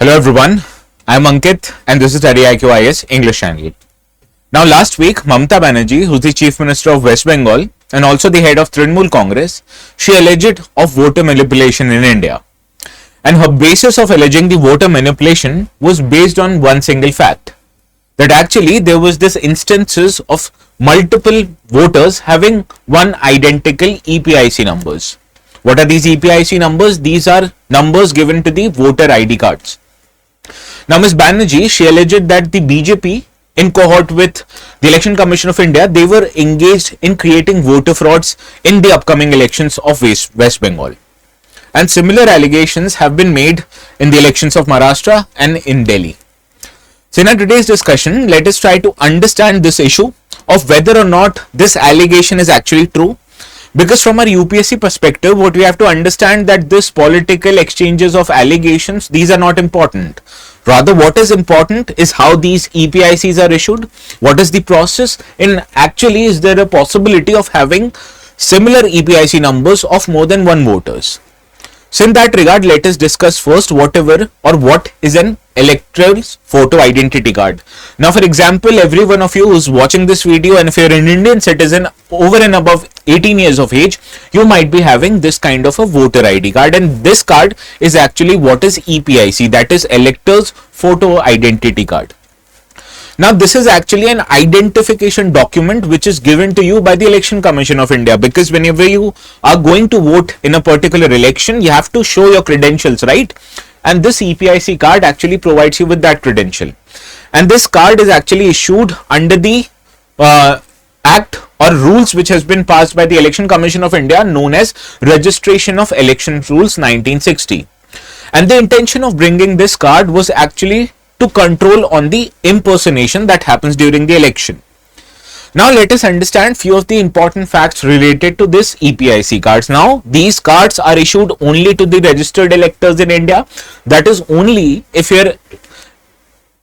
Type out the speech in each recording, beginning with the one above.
Hello everyone, I'm Ankit and this is IQIS English channel. Now last week, Mamata Banerjee, who's the Chief Minister of West Bengal and also the head of Trinamool Congress, she alleged of voter manipulation in India. And her basis of alleging the voter manipulation was based on one single fact, that actually there was this instances of multiple voters having one identical EPIC numbers. What are these EPIC numbers? These are numbers given to the voter ID cards. Now, Ms. Banerjee, she alleged that the BJP, in cohort with the Election Commission of India, they were engaged in creating voter frauds in the upcoming elections of West Bengal. And similar allegations have been made in the elections of Maharashtra and in Delhi. So, in our today's discussion, let us try to understand this issue of whether or not this allegation is actually true. Because from our UPSC perspective, what we have to understand that this political exchanges of allegations, these are not important. Rather, what is important is how these EPICs are issued. What is the process? And actually, is there a possibility of having similar EPIC numbers of more than one voters? So in that regard, let us discuss first what is an electoral photo identity card. Now, for example, every one of you who is watching this video, and if you're an Indian citizen over and above 18 years of age, you might be having this kind of a voter ID card, and this card is actually what is EPIC, that is electors photo identity card. Now, this is actually an identification document which is given to you by the Election Commission of India, because whenever you are going to vote in a particular election, you have to show your credentials, right? And this EPIC card actually provides you with that credential. And this card is actually issued under the act or rules which has been passed by the Election Commission of India, known as Registration of Election Rules 1960. And the intention of bringing this card was actually to control on the impersonation that happens during the election. Now let us understand few of the important facts related to this EPIC cards. Now these cards are issued only to the registered electors in India. That is only if you are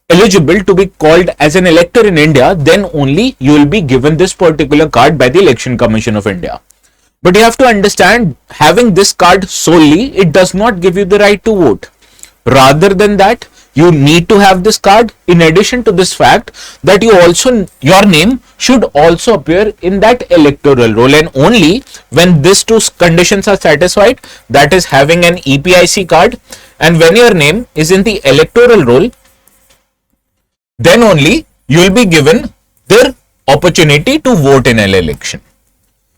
eligible to be called as an elector in India, then only you will be given this particular card by the Election Commission of India. But you have to understand, having this card solely, it does not give you the right to vote. Rather than that, you need to have this card in addition to this fact that your name should also appear in that electoral roll, and only when these two conditions are satisfied, that is having an EPIC card and when your name is in the electoral roll, then only you will be given the opportunity to vote in an election.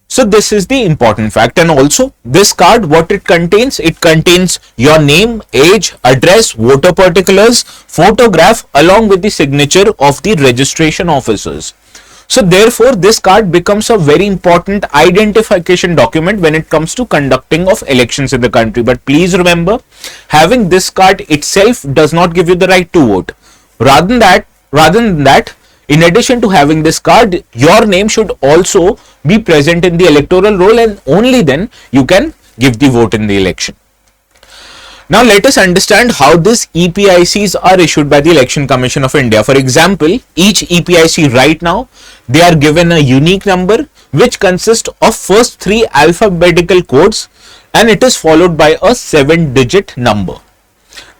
So this is the important fact. And also this card, what it contains your name, age, address, voter particulars, photograph along with the signature of the registration officers. So therefore this card becomes a very important identification document when it comes to conducting of elections in the country. But please remember, having this card itself does not give you the right to vote. Rather than that, in addition to having this card, your name should also be present in the electoral roll, and only then you can give the vote in the election. Now let us understand how these EPICs are issued by the Election Commission of India. For example, each EPIC right now, they are given a unique number which consists of first 3 alphabetical codes, and it is followed by a 7-digit number.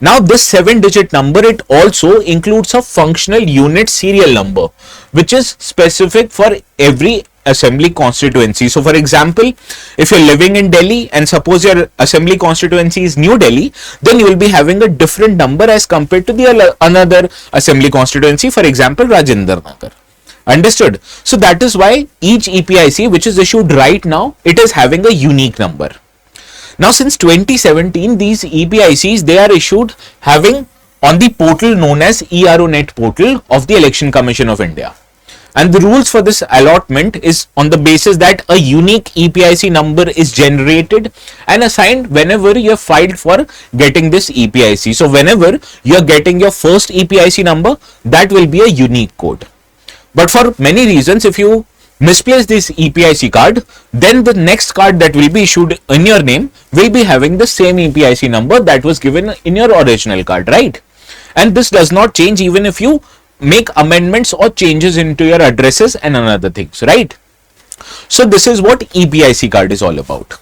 Now this 7-digit number, it also includes a functional unit serial number which is specific for every assembly constituency. So for example, if you're living in Delhi and suppose your assembly constituency is New Delhi, then you will be having a different number as compared to the another assembly constituency, for example Rajendra Nagar. Understood? So that is why each EPIC which is issued right now, it is having a unique number. Now since 2017, these EPICs, they are issued having on the portal known as ERONet portal of the Election Commission of India. And the rules for this allotment is on the basis that a unique EPIC number is generated and assigned whenever you have filed for getting this EPIC. So whenever you are getting your first EPIC number, that will be a unique code. But for many reasons, if you misplace this EPIC card, then the next card that will be issued in your name will be having the same EPIC number that was given in your original card, right? And this does not change even if you make amendments or changes into your addresses and other things, right? So this is what EPIC card is all about.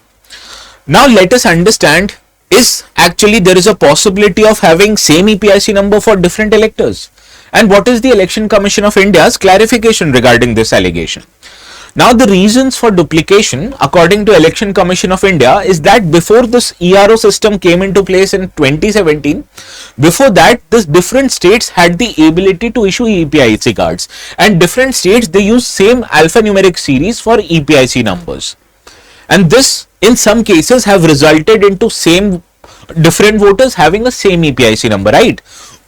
Now let us understand is actually there is a possibility of having same EPIC number for different electors. And what is the Election Commission of India's clarification regarding this allegation? Now, the reasons for duplication, according to Election Commission of India, is that before this ERO system came into place in 2017, before that, the different states had the ability to issue EPIC cards, and different states, they use same alphanumeric series for EPIC numbers. And this, in some cases, have resulted into same different voters having a same EPIC number, right?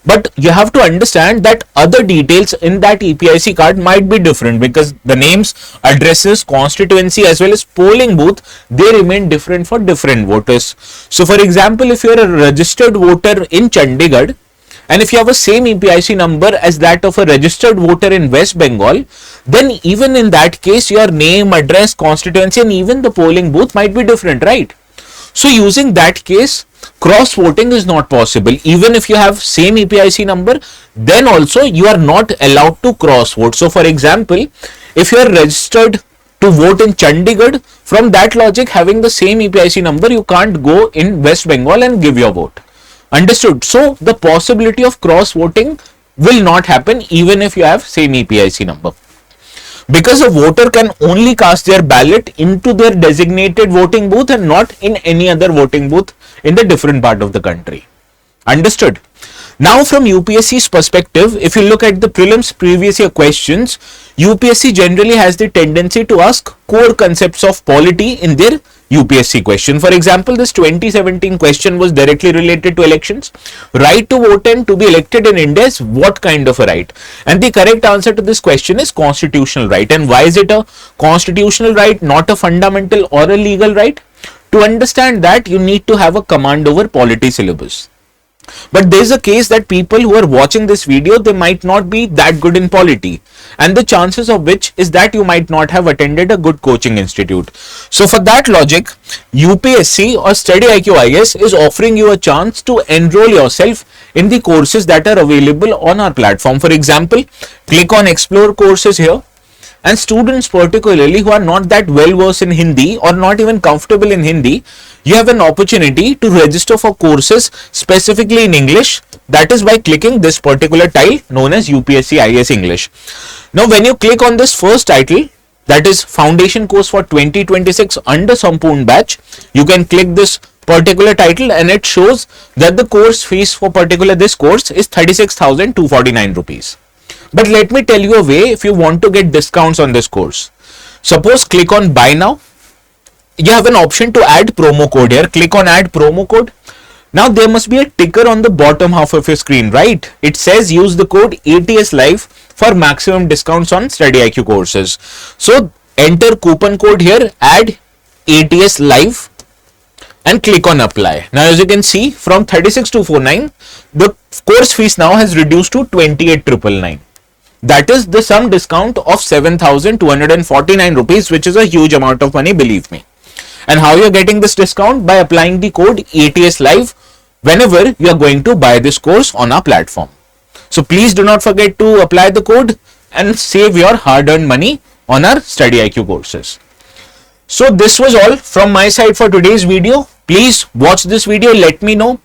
But you have to understand that other details in that EPIC card might be different, because the names, addresses, constituency as well as polling booth, they remain different for different voters. So for example, if you are a registered voter in Chandigarh and if you have a same EPIC number as that of a registered voter in West Bengal, then even in that case your name, address, constituency and even the polling booth might be different, right? So using that case, cross voting is not possible. Even if you have same EPIC number, then also you are not allowed to cross vote. So for example, if you are registered to vote in Chandigarh, from that logic, having the same EPIC number, you can't go in West Bengal and give your vote. Understood? So the possibility of cross voting will not happen even if you have same EPIC number, because a voter can only cast their ballot into their designated voting booth and not in any other voting booth in the different part of the country. Understood? Now from UPSC's perspective, if you look at the prelims previous year questions, UPSC generally has the tendency to ask core concepts of polity in their UPSC question. For example, this 2017 question was directly related to elections. Right to vote and to be elected in India is what kind of a right? And the correct answer to this question is constitutional right. And why is it a constitutional right, not a fundamental or a legal right? To understand that, you need to have a command over polity syllabus. But there is a case that people who are watching this video, they might not be that good in polity, and the chances of which is that you might not have attended a good coaching institute. So for that logic, UPSC or Study IQ IAS is offering you a chance to enroll yourself in the courses that are available on our platform. For example, click on explore courses here. And students particularly who are not that well versed in Hindi or not even comfortable in Hindi, you have an opportunity to register for courses specifically in English. That is by clicking this particular tile known as UPSC IAS English. Now when you click on this first title, that is foundation course for 2026 under Sampoorn batch, you can click this particular title and it shows that the course fees for particular this course is 36,249 rupees. But let me tell you a way if you want to get discounts on this course. Suppose click on buy now. You have an option to add promo code here. Click on add promo code. Now there must be a ticker on the bottom half of your screen, right? It says use the code ATS Live for maximum discounts on Study IQ courses. So enter coupon code here, add ATS Live and click on apply. Now as you can see, from 36,249, the course fees now has reduced to 28,999. That is the sum discount of 7,249 rupees, which is a huge amount of money, believe me. And how you're getting this discount? By applying the code ATS Live whenever you are going to buy this course on our platform. So please do not forget to apply the code and save your hard-earned money on our Study IQ courses. So this was all from my side for today's video. Please watch this video. Let me know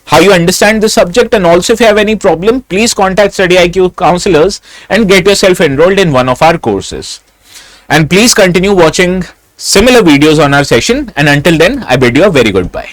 how you understand the subject, and also if you have any problem, please contact Study IQ counselors and get yourself enrolled in one of our courses. And please continue watching similar videos on our session, and until then I bid you a very good bye.